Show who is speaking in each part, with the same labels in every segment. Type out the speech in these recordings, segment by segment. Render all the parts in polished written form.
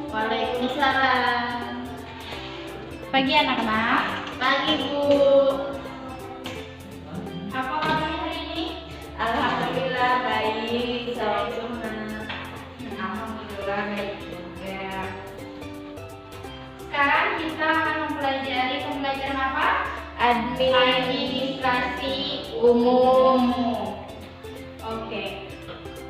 Speaker 1: Waalaikumsalam.
Speaker 2: Pagi anak-anak.
Speaker 1: Pagi Bu.
Speaker 2: Apa kabarnya hari ini?
Speaker 1: Alhamdulillah baik. Salam Jumat.
Speaker 2: Alhamdulillah baik juga. Sekarang kita akan mempelajari pembelajaran apa?
Speaker 1: Administrasi umum.
Speaker 2: Oke.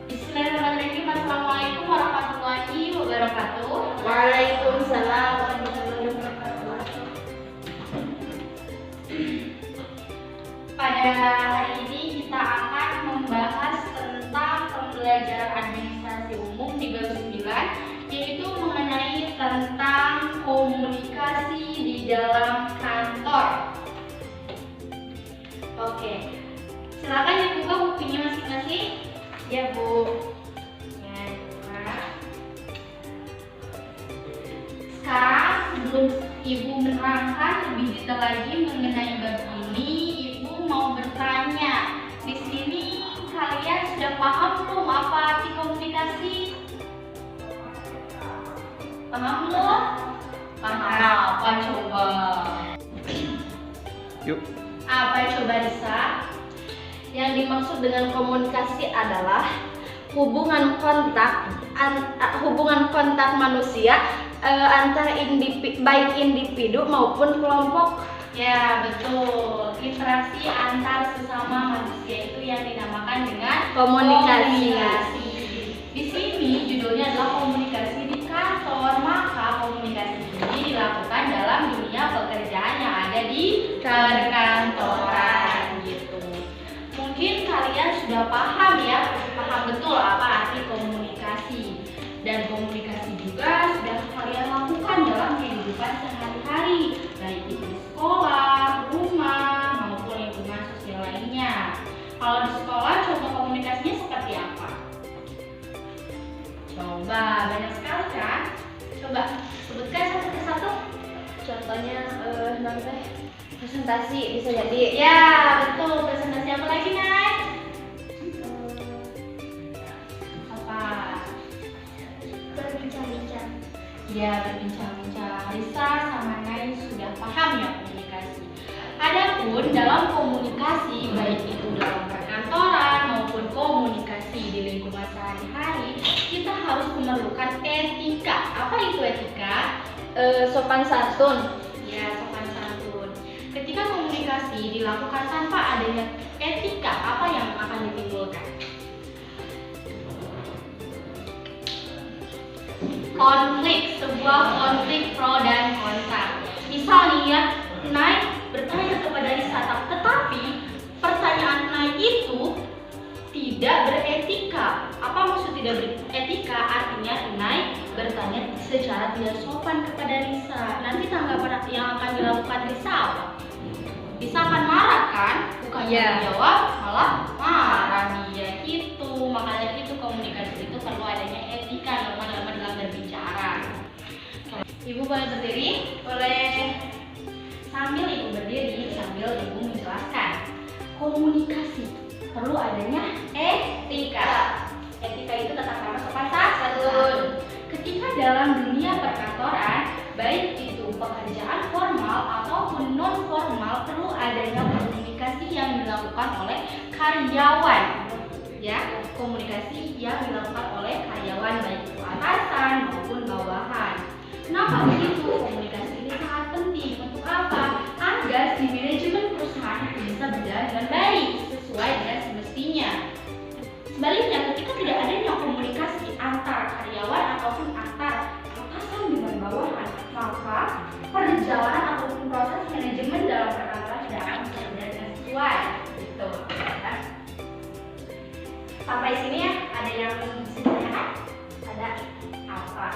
Speaker 2: Bismillahirrahmanirrahim. Assalamualaikum warahmatullahi wabarakatuh.
Speaker 1: Waalaikumsalam warahmatullahi wabarakatuh.
Speaker 2: Pada hari ini kita akan membahas tentang pembelajaran administrasi umum di bab 9, yaitu mengenai tentang komunikasi di dalam kantor. Oke, silakan dibuka bukunya masing-masing.
Speaker 1: Ya Bu.
Speaker 2: Ya, buka. Sekarang sebelum Ibu menerangkan lebih detail lagi mengenai bab ini, Ibu mau bertanya. Di sini kalian sudah paham belum apa arti komunikasi? Paham belum? Paham apa coba?
Speaker 3: Yuk.
Speaker 2: Apa coba Risa?
Speaker 1: Yang dimaksud dengan komunikasi adalah hubungan kontak manusia antara baik individu maupun kelompok.
Speaker 2: Ya betul, interaksi antar sesama manusia itu yang dinamakan dengan
Speaker 1: Komunikasi.
Speaker 2: Di sini judulnya adalah komunikasi di kantor, maka komunikasi ini dilakukan dalam dunia pekerjaan yang ada di perkantoran gitu. Mungkin kalian sudah paham ya, paham betul apa arti komunikasi, dan komunikasi juga sudah kalian lakukan dalam kehidupan sehari-hari, baik itu di sekolah, rumah, maupun lingkungan sosial lainnya. Kalau di sekolah contoh komunikasinya seperti apa? Coba, banyak sekali kan? Coba sebutkan satu persatu.
Speaker 1: Contohnya nanti presentasi bisa jadi.
Speaker 2: Ya, betul. Presentasi apa lagi, Nay? Apa?
Speaker 1: Berbincang-bincang.
Speaker 2: Ya, berbincang-bincang. Risa sama Nay sudah paham ya komunikasi. Adapun dalam komunikasi, baik itu dalam perkantoran maupun komunikasi di lingkungan sehari-hari, kita harus memerlukan etika. Apa itu etika?
Speaker 1: Sopan santun.
Speaker 2: Ya, sopan santun. Ketika komunikasi dilakukan tanpa adanya etika, apa yang akan ditimbulkan? Konflik, sebuah konflik pro dan kontra. Misal nih ya, Nay bertanya kepada Risa, tetapi pertanyaan Nay itu tidak beretika. Apa maksud tidak beretika? Artinya Nay bertanya secara tidak sopan kepada Risa. Nanti tanggapan yang akan dilakukan Risa apa? Risa akan marah kan? Bukan menjawab, malah marah dia. Itu makanya itu komunikasi itu perlu adanya etika, norma-norma dalam berbicara. Ibu boleh berdiri? Boleh. Sambil Ibu berdiri, sambil Ibu menjelaskan. Komunikasi perlu adanya etika. Etika itu tata krama sopan santun. Ketika dalam dunia perkantoran, baik itu pekerjaan formal ataupun non formal, perlu adanya komunikasi yang dilakukan oleh karyawan. Ya, komunikasi yang dilakukan oleh karyawan baik itu atasan maupun bawahan. Kenapa begitu? Komunikasi ini sangat penting. Untuk apa? Agar si manajemen perusahaan itu bisa berjalan dengan baik sesuai dengan semestinya. Sebaliknya, ketika tidak adanya komunikasi antar karyawan ataupun antar atasan dengan bawahan, maka perjalanan ataupun proses manajemen dalam perkantoran tidak akan bisa berjalan dengan sesuai. Gitu. Ya. Sampai sini ya, ada yang bisa ditanyakan? Ada apa?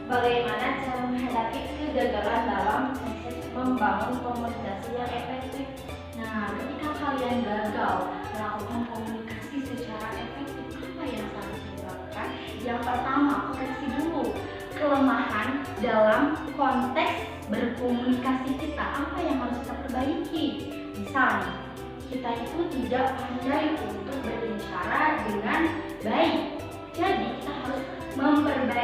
Speaker 1: Bagaimana cara menghadapi kegagalan dalam proses membangun komunikasi yang efektif?
Speaker 2: Nah, ketika kalian gagal melakukan komunikasi secara efektif, apa yang harus dilakukan? Yang pertama, koreksi dulu kelemahan dalam konteks berkomunikasi kita. Apa yang harus kita perbaiki? Misalnya, kita itu tidak pandai untuk berbicara dengan baik. Jadi, kita harus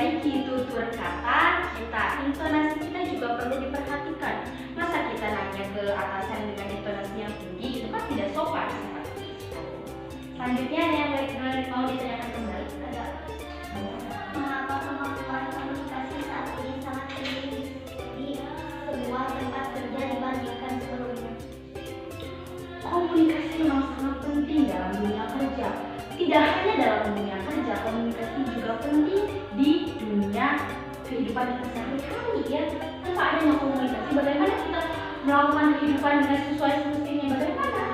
Speaker 2: dari tutur kata kita, intonasi kita juga perlu diperhatikan. Masa kita nanya ke atasan dengan intonasi yang tinggi, itu kan tidak sopan seperti itu. Selanjutnya yang mau ditanyakan kembali ada
Speaker 1: Mengapa kemampuan komunikasi saat ini sangat tinggi di sebuah tempat kerja dibandingkan sebelumnya?
Speaker 2: komunikasi memang sangat penting dalam dunia kerja. Tidak hanya dalam dunia kerja, komunikasi juga penting di dunia kehidupan kita sehari-hari ya. Tanpa adanya komunikasi, bagaimana kita melakukan kehidupan dengan sesuai semestinya? Bagaimana?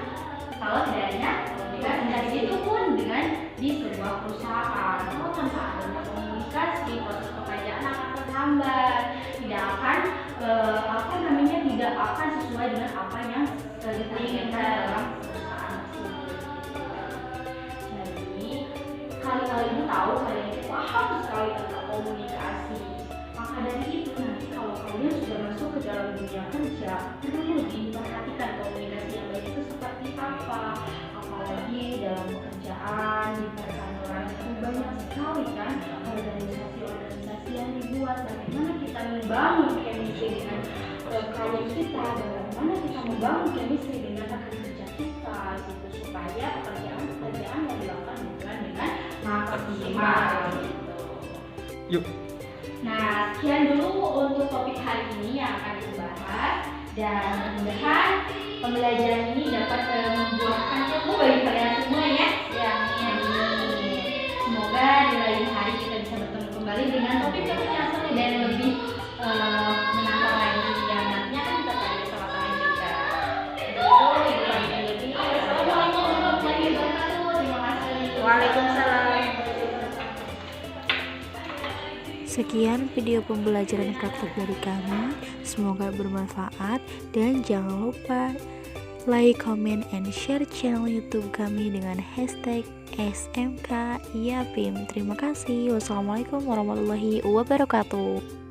Speaker 2: Kalau tidak adanya komunikasi, dan itu pun dengan di sebuah perusahaan. Kalau tanpa adanya komunikasi, proses pekerjaan akan terhambat, tidak akan tidak akan sesuai dengan apa yang diinginkan dalam perusahaan tersebut. Jadi kali ibu tahu kalian itu paham sekali tentang komunikasi. Maka dari itu nanti kalau kalian sudah masuk ke dalam dunia kerja, perlu diperhatikan komunikasi yang baik itu seperti apa. Apalagi dalam pekerjaan di perkantoran itu banyak sekali kan organisasi yang dibuat. Bagaimana kita membangun chemistry dengan klien kita, bagaimana kita membangun chemistry dengan rekan kerja kita gitu, supaya pekerjaan yang dilakukan dengan maksimal gitu.
Speaker 3: Yuk.
Speaker 2: Nah, sekian dulu untuk topik hari ini yang akan dibahas, dan mudah-mudahan pembelajaran ini dapat membuahkan ilmu bagi kalian semua ya. Semoga di lain hari kita bisa bertemu kembali dengan topik-topik yang seru dan lebih menantang lagi, yang nantinya kan kita tanya sama kalian juga. Assalamualaikum warahmatullahi wabarakatuh. Terima kasih.
Speaker 1: Waalaikumsalam.
Speaker 4: Sekian video pembelajaran praktek dari kami, semoga bermanfaat dan jangan lupa like, comment, and share channel YouTube kami dengan hashtag SMK IAPIM. Terima kasih. Wassalamualaikum warahmatullahi wabarakatuh.